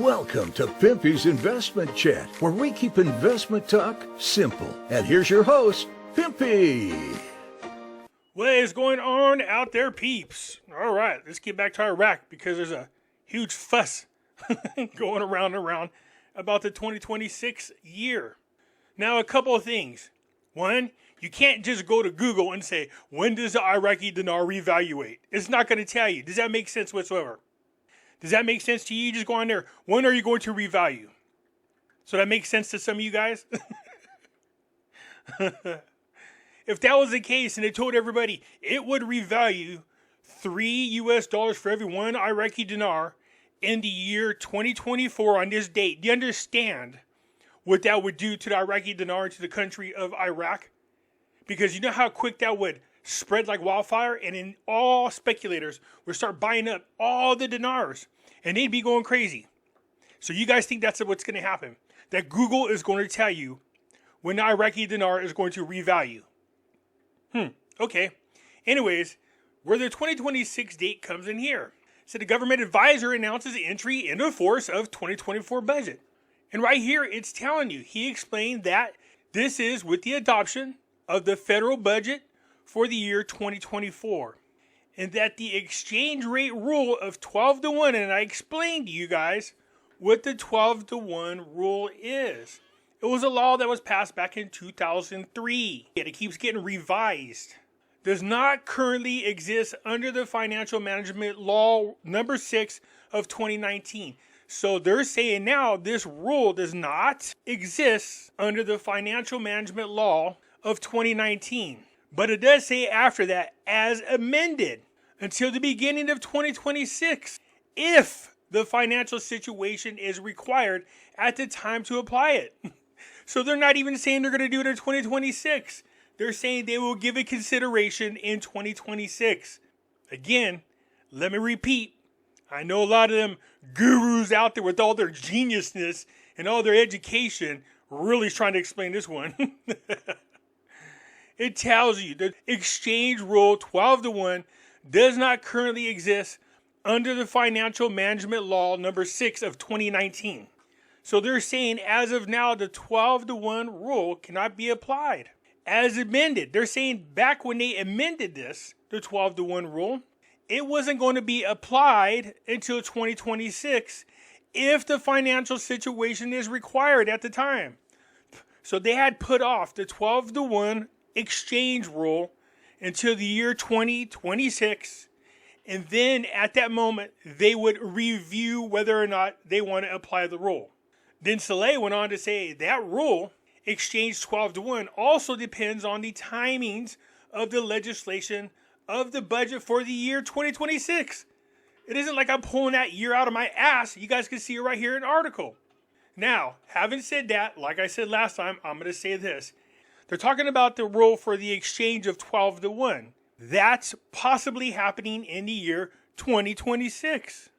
Welcome to Pimpy's Investment Chat, where we keep investment talk simple. And here's your host, Pimpy. What is going on out there, peeps? All right, let's get back to Iraq because there's a huge fuss going around and around about the 2026 year. Now, a couple of things. One, you can't just go to Google and say, when does the Iraqi dinar reevaluate? It's not going to tell you. Does that make sense whatsoever? Does that make sense to you? You just go on there. When are you going to revalue? So that makes sense to some of you guys? If that was the case and it told everybody it would revalue $3 for every one Iraqi dinar in the year 2024 on this date, do you understand what that would do to the Iraqi dinar, to the country of Iraq? Because you know how quick that would spread like wildfire, and then all speculators would start buying up all the dinars, and they'd be going crazy. So you guys think that's what's going to happen? That Google is going to tell you when the Iraqi dinar is going to revalue? Okay. Anyways, where the 2026 date comes in here. So the government advisor announces the entry into force of 2024 budget. And right here, it's telling you, he explained that this is with the adoption of the federal budget for the year 2024. And that the exchange rate rule of 12 to 1, and I explained to you guys what the 12 to 1 rule is. It was a law that was passed back in 2003. Yet it keeps getting revised. Does not currently exist under the Financial Management Law number 6 of 2019. So they're saying now this rule does not exist under the Financial Management Law of 2019. But it does say after that, as amended, until the beginning of 2026, if the financial situation is required at the time to apply it. So they're not even saying they're going to do it in 2026. They're saying they will give it consideration in 2026. Again, let me repeat. I know a lot of them gurus out there with all their geniusness and all their education really trying to explain this one. It tells you that exchange rule 12 to 1 does not currently exist under the Financial Management Law number 6 of 2019. So they're saying as of now, the 12 to 1 rule cannot be applied. As amended, they're saying back when they amended this, the 12 to 1 rule, it wasn't going to be applied until 2026 if the financial situation is required at the time. So they had put off the 12 to 1 exchange rule until the year 2026. And then at that moment, they would review whether or not they want to apply the rule. Then Saleh went on to say that rule, exchange 12 to 1, also depends on the timings of the legislation of the budget for the year 2026. It isn't like I'm pulling that year out of my ass. You guys can see it right here in the article. Now, having said that, like I said last time, I'm going to say this. They're talking about the rule for the exchange of 12 to 1. That's possibly happening in the year 2026.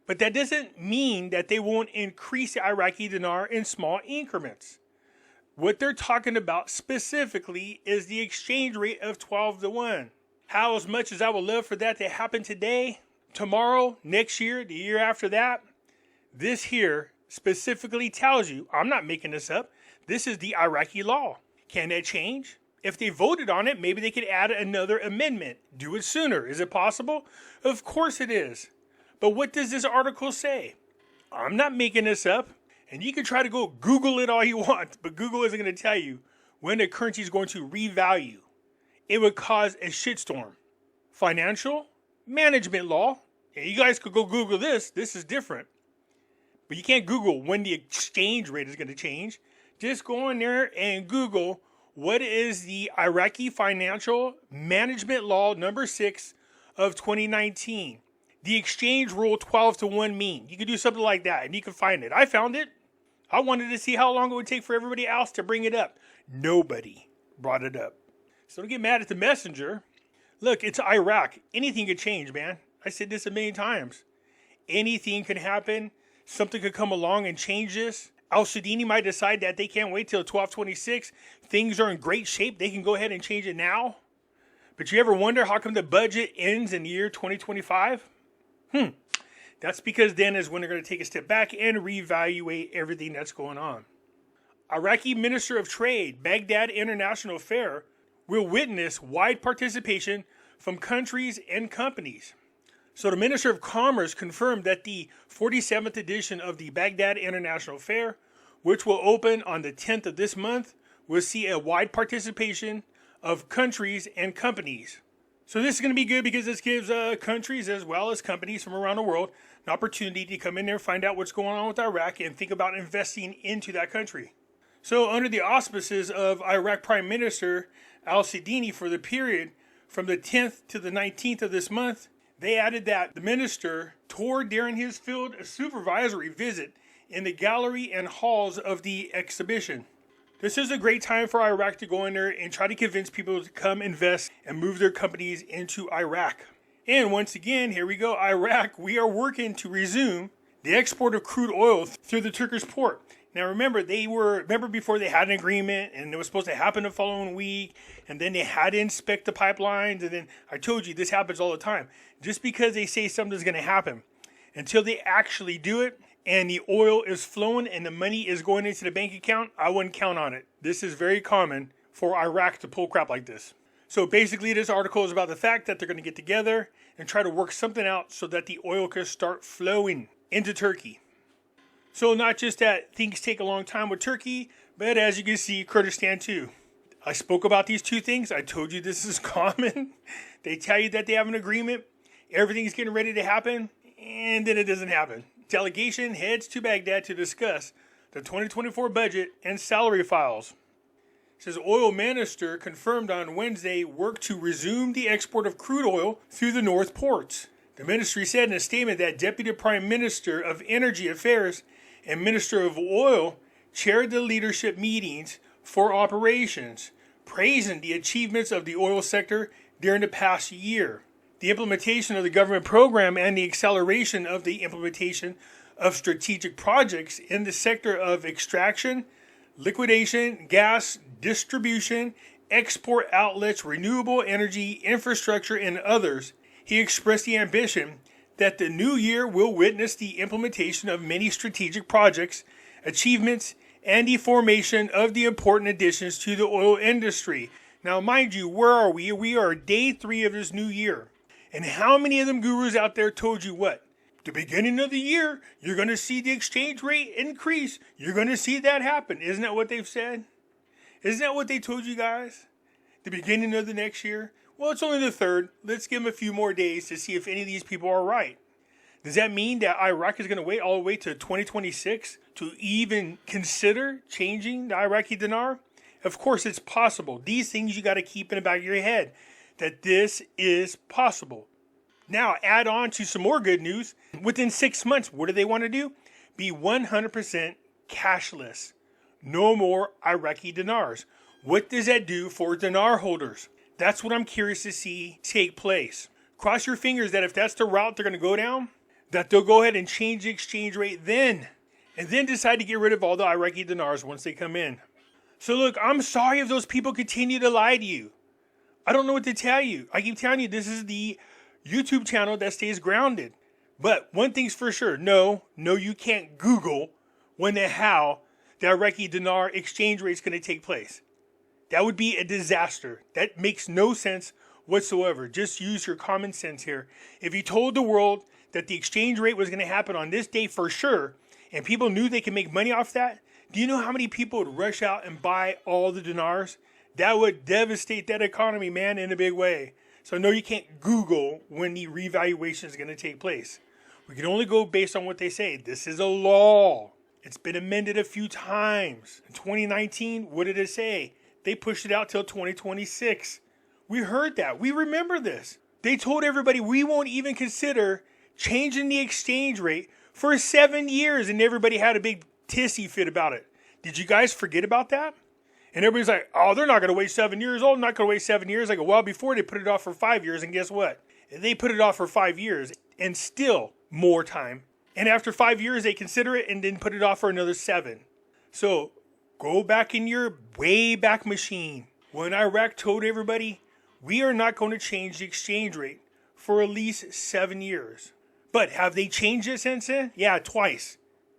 But that doesn't mean that they won't increase the Iraqi dinar in small increments. What they're talking about specifically is the exchange rate of 12 to 1. How as much as I would love for that to happen today, tomorrow, next year, the year after that, this here specifically tells you, I'm not making this up, this is the Iraqi law. Can that change? If they voted on it, maybe they could add another amendment. Do it sooner. Is it possible? Of course it is. But what does this article say? I'm not making this up. And you can try to go Google it all you want, but Google isn't going to tell you when the currency is going to revalue. It would cause a shitstorm. Financial Management Law. And you guys could go Google this. This is different. But you can't Google when the exchange rate is going to change. Just go in there and Google what is the Iraqi Financial Management Law number 6 of 2019. The exchange rule 12 to 1 mean. You can do something like that and you can find it. I found it. I wanted to see how long it would take for everybody else to bring it up. Nobody brought it up. So don't get mad at the messenger. Look, it's Iraq. Anything could change, man. I said this a million times. Anything could happen. Something could come along and change this. Al-Sudini might decide that they can't wait till 12/26. Things are in great shape. They can go ahead and change it now. But you ever wonder how come the budget ends in the year 2025? That's because then is when they're going to take a step back and reevaluate everything that's going on. Iraqi Minister of Trade, Baghdad International Fair, will witness wide participation from countries and companies. So the Minister of Commerce confirmed that the 47th edition of the Baghdad International Fair, which will open on the 10th of this month, will see a wide participation of countries and companies. So this is going to be good because this gives countries as well as companies from around the world an opportunity to come in there, find out what's going on with Iraq, and think about investing into that country. So under the auspices of Iraq Prime Minister al-Sidini for the period from the 10th to the 19th of this month, they added that the minister toured during his field supervisory visit in the gallery and halls of the exhibition. This is a great time for Iraq to go in there and try to convince people to come invest and move their companies into Iraq. And once again, here we go, Iraq, we are working to resume the export of crude oil through the Turkish port. Now remember, before they had an agreement and it was supposed to happen the following week, and then they had to inspect the pipelines, and then I told you this happens all the time. Just because they say something's going to happen, until they actually do it, and the oil is flowing and the money is going into the bank account, I wouldn't count on it. This is very common for Iraq to pull crap like this. So basically this article is about the fact that they're going to get together and try to work something out so that the oil can start flowing into Turkey. So not just that things take a long time with Turkey, but as you can see, Kurdistan too. I spoke about these two things. I told you this is common. They tell you that they have an agreement. Everything's getting ready to happen, and then it doesn't happen. Delegation heads to Baghdad to discuss the 2024 budget and salary files. It says oil minister confirmed on Wednesday work to resume the export of crude oil through the North ports. The ministry said in a statement that Deputy Prime Minister of Energy Affairs and Minister of Oil chaired the leadership meetings for operations, praising the achievements of the oil sector during the past year. The implementation of the government program and the acceleration of the implementation of strategic projects in the sector of extraction, liquidation, gas distribution, export outlets, renewable energy, infrastructure, and others. He expressed the ambition that the new year will witness the implementation of many strategic projects, achievements, and the formation of the important additions to the oil industry. Now, mind you, where are we? We are day 3 of this new year. And how many of them gurus out there told you what? The beginning of the year, you're going to see the exchange rate increase. You're going to see that happen. Isn't that what they've said? Isn't that what they told you guys? The beginning of the next year? Well, it's only the 3rd. Let's give them a few more days to see if any of these people are right. Does that mean that Iraq is going to wait all the way to 2026 to even consider changing the Iraqi dinar? Of course, it's possible. These things you got to keep in the back of your head, that this is possible. Now, add on to some more good news. Within 6 months, what do they want to do? Be 100% cashless. No more Iraqi dinars. What does that do for dinar holders? That's what I'm curious to see take place. Cross your fingers that if that's the route they're going to go down, that they'll go ahead and change the exchange rate then, and then decide to get rid of all the Iraqi dinars once they come in. So look, I'm sorry if those people continue to lie to you. I don't know what to tell you. I keep telling you this is the YouTube channel that stays grounded. But one thing's for sure. No, you can't Google when and how the Iraqi dinar exchange rate is going to take place. That would be a disaster. That makes no sense whatsoever. Just use your common sense here. If you told the world that the exchange rate was going to happen on this day for sure, and people knew they could make money off that, do you know how many people would rush out and buy all the dinars? That would devastate that economy, man, in a big way. So no, you can't Google when the revaluation is going to take place. We can only go based on what they say. This is a law. It's been amended a few times. In 2019, what did it say? They pushed it out till 2026. We heard that. We remember this. They told everybody we won't even consider changing the exchange rate for 7 years, and everybody had a big tissy fit about it. Did you guys forget about that? And everybody's like, oh, they're not going to wait 7 years. Oh, I'm not going to wait 7 years. I go, well, before they put it off for 5 years, and guess what? They put it off for 5 years and still more time. And after 5 years, they consider it and then put it off for another 7. So go back in your way back machine. When Iraq told everybody, we are not going to change the exchange rate for at least 7 years. But have they changed it since then? Yeah, twice.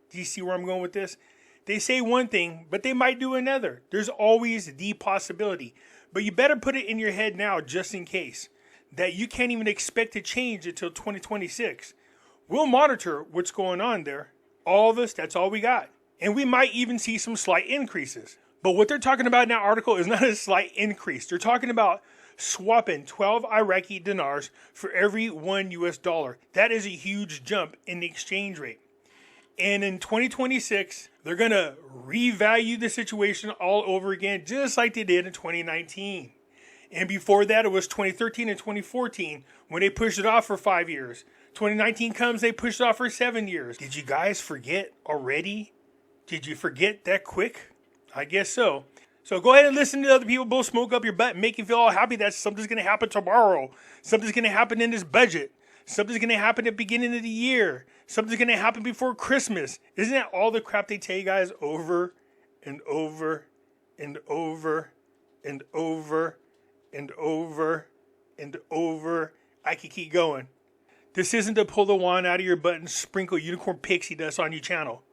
Do you see where I'm going with this? They say one thing, but they might do another. There's always the possibility. But you better put it in your head now, just in case, that you can't even expect to change until 2026. We'll monitor what's going on there. All of us, that's all we got. And we might even see some slight increases. But what they're talking about in that article is not a slight increase. They're talking about swapping 12 Iraqi dinars for every $1. That is a huge jump in the exchange rate. And in 2026, they're going to revalue the situation all over again, just like they did in 2019. And before that, it was 2013 and 2014 when they pushed it off for 5 years. 2019 comes, they pushed it off for 7 years. Did you guys forget already? Did you forget that quick? I guess so. So go ahead and listen to other people blow smoke up your butt and make you feel all happy that something's going to happen tomorrow. Something's going to happen in this budget. Something's going to happen at the beginning of the year. Something's going to happen before Christmas. Isn't that all the crap they tell you guys over and over and over and over and over and over? I could keep going. This isn't to pull the wand out of your butt and sprinkle unicorn pixie dust on your channel.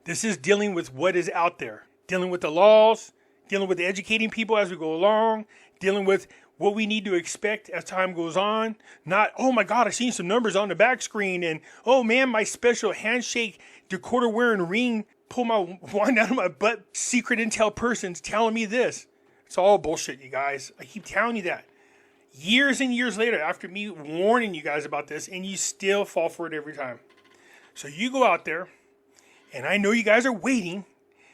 This is dealing with what is out there. Dealing with the laws, dealing with educating people as we go along, dealing with what we need to expect as time goes on. Not, oh my God, I seen some numbers on the back screen, and oh man, my special handshake, Dakota wearing ring, pull my wand out of my butt, secret intel person's telling me this. It's all bullshit, you guys. I keep telling you that. Years and years later, after me warning you guys about this, and you still fall for it every time. So you go out there, and I know you guys are waiting,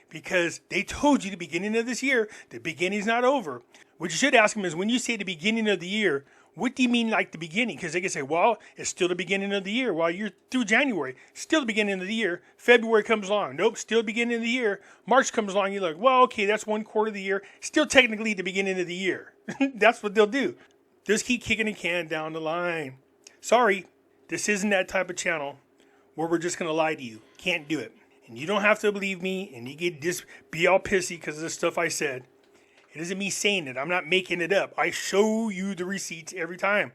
because they told you the beginning of this year, the beginning's not over. What you should ask them is, when you say the beginning of the year, what do you mean like the beginning? Because they can say, well, it's still the beginning of the year. While you're through January, still the beginning of the year. February comes along. Nope, still the beginning of the year. March comes along. You're like, well, okay, that's 1/4 of the year. Still technically the beginning of the year. That's what they'll do. Just keep kicking the can down the line. Sorry, this isn't that type of channel where we're just going to lie to you. Can't do it. And you don't have to believe me, and you get be all pissy because of the stuff I said. It isn't me saying it. I'm not making it up. I show you the receipts every time.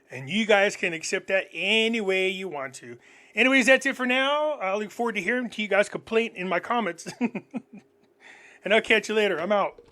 And you guys can accept that any way you want to. Anyways, that's it for now. I look forward to hearing you guys complain in my comments. And I'll catch you later. I'm out.